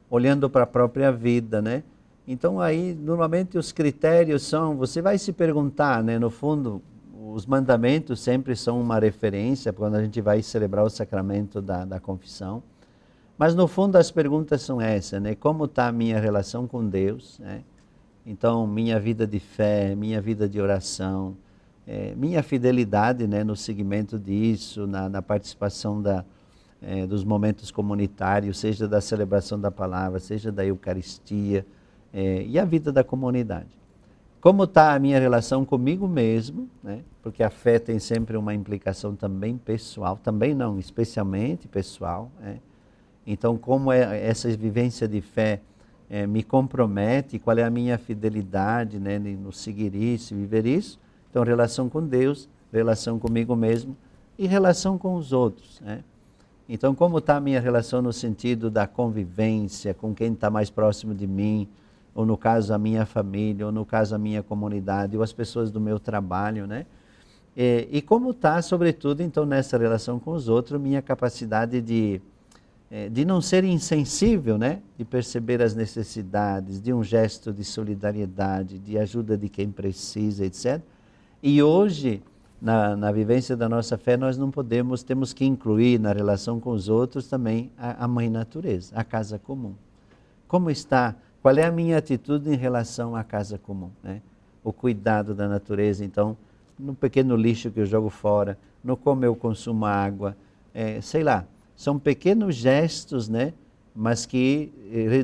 olhando para a própria vida, né? Então aí, normalmente os critérios são, você vai se perguntar, né, no fundo, os mandamentos sempre são uma referência quando a gente vai celebrar o sacramento da confissão. Mas no fundo as perguntas são essas, né? Como está a minha relação com Deus, né? Então, minha vida de fé, minha vida de oração, minha fidelidade, né, no seguimento disso, na participação dos momentos comunitários, seja da celebração da palavra, seja da Eucaristia, e a vida da comunidade. Como está a minha relação comigo mesmo, né? Porque a fé tem sempre uma implicação também pessoal, também não, especialmente pessoal, né? Então, como essa vivência de fé me compromete, qual é a minha fidelidade, né, no seguir isso, viver isso. Então, relação com Deus, relação comigo mesmo e relação com os outros, né? Então, como está a minha relação no sentido da convivência, com quem está mais próximo de mim, ou no caso a minha família, ou no caso a minha comunidade, ou as pessoas do meu trabalho, né? E como está, sobretudo, então, nessa relação com os outros, minha capacidade de não ser insensível, né? De perceber as necessidades, de um gesto de solidariedade, de ajuda de quem precisa, etc. E hoje, na vivência da nossa fé, nós não podemos, temos que incluir na relação com os outros também a mãe natureza, a casa comum. Como está, qual é a minha atitude em relação à casa comum, né? O cuidado da natureza, então, no pequeno lixo que eu jogo fora, no como eu consumo água, sei lá, são pequenos gestos, né, mas que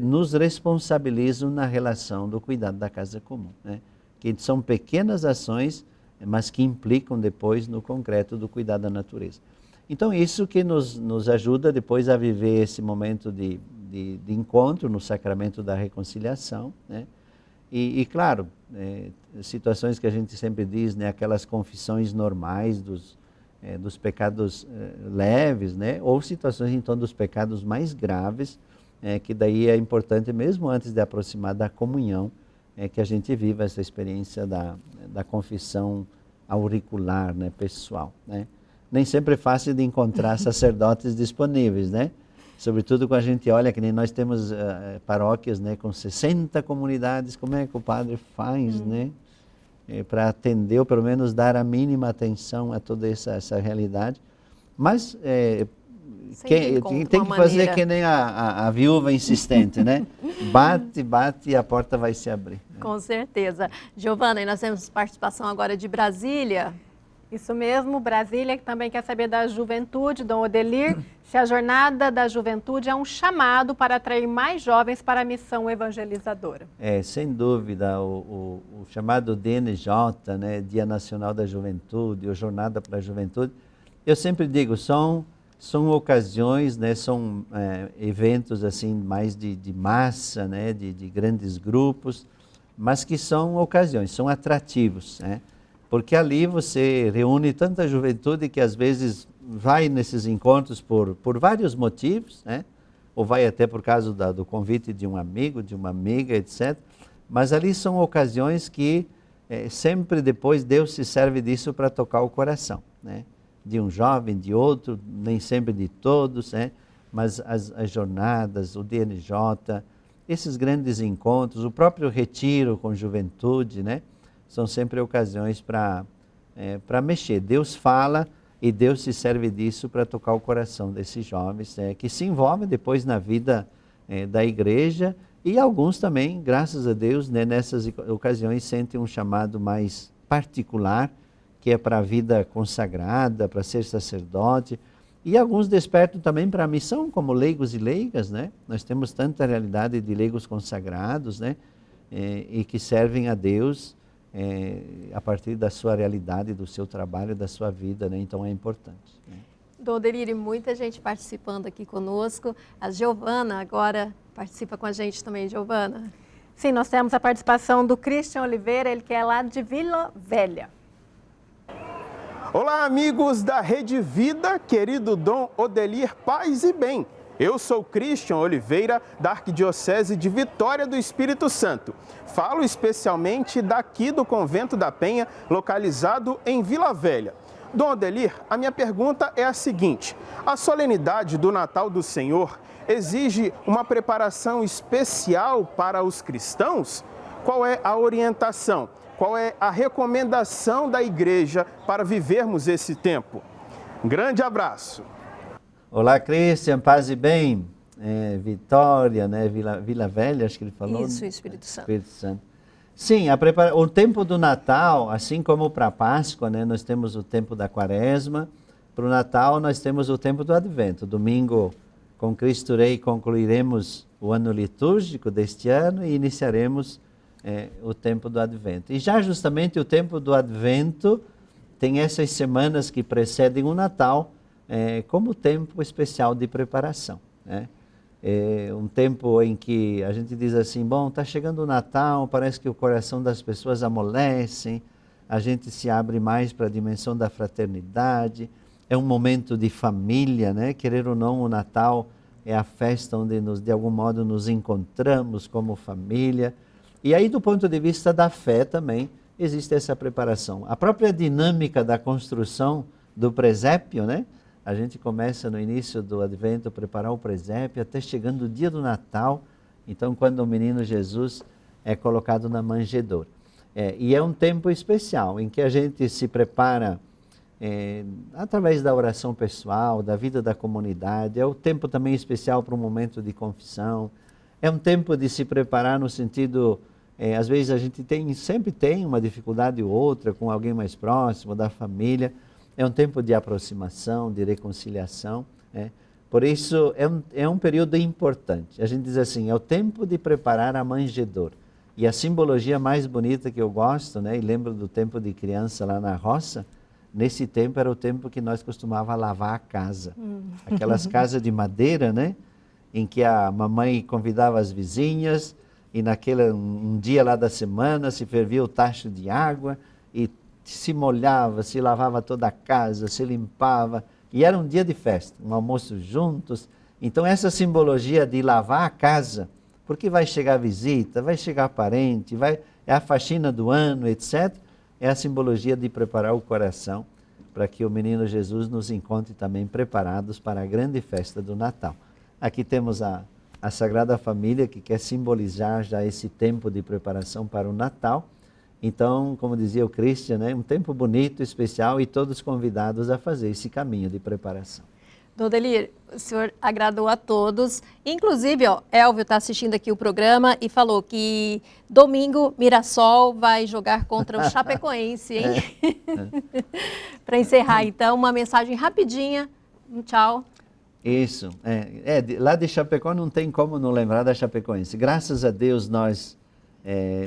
nos responsabilizam na relação do cuidado da casa comum, né? Que são pequenas ações, mas que implicam depois no concreto do cuidado da natureza. Então isso que nos ajuda depois a viver esse momento de encontro no sacramento da reconciliação, né? E claro, situações que a gente sempre diz, né, aquelas confissões normais dos pecados leves, né, ou situações então dos pecados mais graves, que daí é importante mesmo antes de aproximar da comunhão, que a gente viva essa experiência da confissão auricular, né, pessoal, né? Nem sempre é fácil de encontrar sacerdotes disponíveis, né? Sobretudo quando a gente olha que nem nós temos paróquias, né, com 60 comunidades, como é que o padre faz, né? Para atender ou pelo menos dar a mínima atenção a toda essa realidade. Mas tem que fazer que nem a viúva insistente, né? Bate, bate e a porta vai se abrir. Né? Com certeza. Giovana, e nós temos participação agora de Brasília. Isso mesmo, Brasília que também quer saber da juventude, Dom Odelir, se a jornada da juventude é um chamado para atrair mais jovens para a missão evangelizadora. Sem dúvida, o chamado DNJ, né, Dia Nacional da Juventude, ou Jornada para a Juventude, eu sempre digo, são ocasiões, né, são eventos assim mais de massa, né, de grandes grupos, mas que são ocasiões, são atrativos, né? Porque ali você reúne tanta juventude que às vezes vai nesses encontros por vários motivos, né? Ou vai até por causa do convite de um amigo, de uma amiga, etc. Mas ali são ocasiões que sempre depois Deus se serve disso para tocar o coração, né? De um jovem, de outro, nem sempre de todos, né? Mas as jornadas, o DNJ, esses grandes encontros, o próprio retiro com juventude, né? São sempre ocasiões para para mexer. Deus fala e Deus se serve disso para tocar o coração desses jovens, que se envolvem depois na vida da igreja, e alguns também, graças a Deus, né, nessas ocasiões sentem um chamado mais particular, que é para a vida consagrada, para ser sacerdote, e alguns despertam também para a missão como leigos e leigas, né? Nós temos tanta realidade de leigos consagrados, né? E que servem a Deus a partir da sua realidade, do seu trabalho, da sua vida, né? Então é importante. Né? Dom Odelir, muita gente participando aqui conosco. A Giovana agora participa com a gente também, Giovana. Sim, nós temos a participação do Christian Oliveira, ele que é lá de Vila Velha. Olá, amigos da Rede Vida, querido Dom Odelir, paz e bem. Eu sou Christian Oliveira, da Arquidiocese de Vitória do Espírito Santo. Falo especialmente daqui do Convento da Penha, localizado em Vila Velha. Dom Odelir, a minha pergunta é a seguinte: a solenidade do Natal do Senhor exige uma preparação especial para os cristãos? Qual é a orientação? Qual é a recomendação da igreja para vivermos esse tempo? Grande abraço! Olá, Christian, paz e bem. Vitória, né? Vila Velha, acho que ele falou. Isso, Espírito Santo. Espírito Santo. Sim, o tempo do Natal, assim como para a Páscoa, né? Nós temos o tempo da Quaresma. Para o Natal, nós temos o tempo do Advento. Domingo, com Cristo Rei, concluiremos o ano litúrgico deste ano e iniciaremos o tempo do Advento. E já justamente o tempo do Advento tem essas semanas que precedem o Natal como tempo especial de preparação. Né? Um tempo em que a gente diz assim, bom, está chegando o Natal, parece que o coração das pessoas amolecem, a gente se abre mais para a dimensão da fraternidade, é um momento de família, né? Querer ou não, o Natal é a festa onde de algum modo nos encontramos como família. E aí, do ponto de vista da fé também, existe essa preparação. A própria dinâmica da construção do presépio, né? A gente começa no início do Advento a preparar o presépio, até chegando o dia do Natal, então quando o menino Jesus é colocado na manjedoura. E é um tempo especial, em que a gente se prepara através da oração pessoal, da vida da comunidade. É o tempo também especial para um momento de confissão. É um tempo de se preparar no sentido, às vezes a gente sempre tem uma dificuldade ou outra com alguém mais próximo, da família. É um tempo de aproximação, de reconciliação. Por isso é um período importante. A gente diz assim, é o tempo de preparar a manjedoura. E a simbologia mais bonita que eu gosto, né, e lembro do tempo de criança lá na roça, nesse tempo era o tempo que nós costumávamos lavar a casa. Aquelas casas de madeira, né? Em que a mamãe convidava as vizinhas e um dia lá da semana se fervia o tacho de água e se molhava, se lavava toda a casa, se limpava. E era um dia de festa, um almoço juntos. Então essa simbologia de lavar a casa, porque vai chegar visita, vai chegar parente, é a faxina do ano, etc., é a simbologia de preparar o coração para que o menino Jesus nos encontre também preparados para a grande festa do Natal. Aqui temos a Sagrada Família, que quer simbolizar já esse tempo de preparação para o Natal. Então, como dizia o Christian, né, um tempo bonito, especial, e todos convidados a fazer esse caminho de preparação. Dom Odelir, o senhor agradou a todos. Inclusive, Elvio está assistindo aqui o programa e falou que domingo Mirassol vai jogar contra o Chapecoense, hein? Para encerrar, então, uma mensagem rapidinha. Um tchau. Isso. Lá de Chapecó não tem como não lembrar da Chapecoense. Graças a Deus nós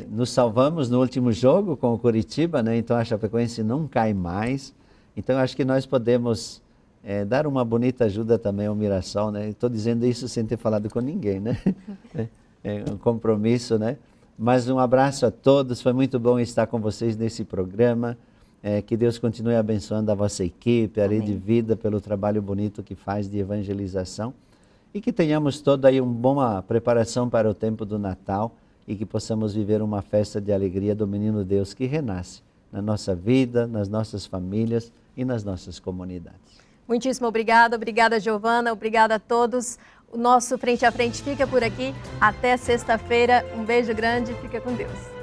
nos salvamos no último jogo com o Coritiba, né? Então a Chapecoense não cai mais. Então acho que nós podemos dar uma bonita ajuda também ao Mirassol, né? Estou dizendo isso sem ter falado com ninguém, né? É um compromisso, né? Mas um abraço a todos, foi muito bom estar com vocês nesse programa. Que Deus continue abençoando a vossa equipe, a Rede Vida, pelo trabalho bonito que faz de evangelização. E que tenhamos toda aí uma boa preparação para o tempo do Natal e que possamos viver uma festa de alegria do Menino Deus que renasce na nossa vida, nas nossas famílias e nas nossas comunidades. Muitíssimo obrigada, obrigada Giovana, obrigada a todos. O nosso Frente a Frente fica por aqui. Até sexta-feira. Um beijo grande, fica com Deus.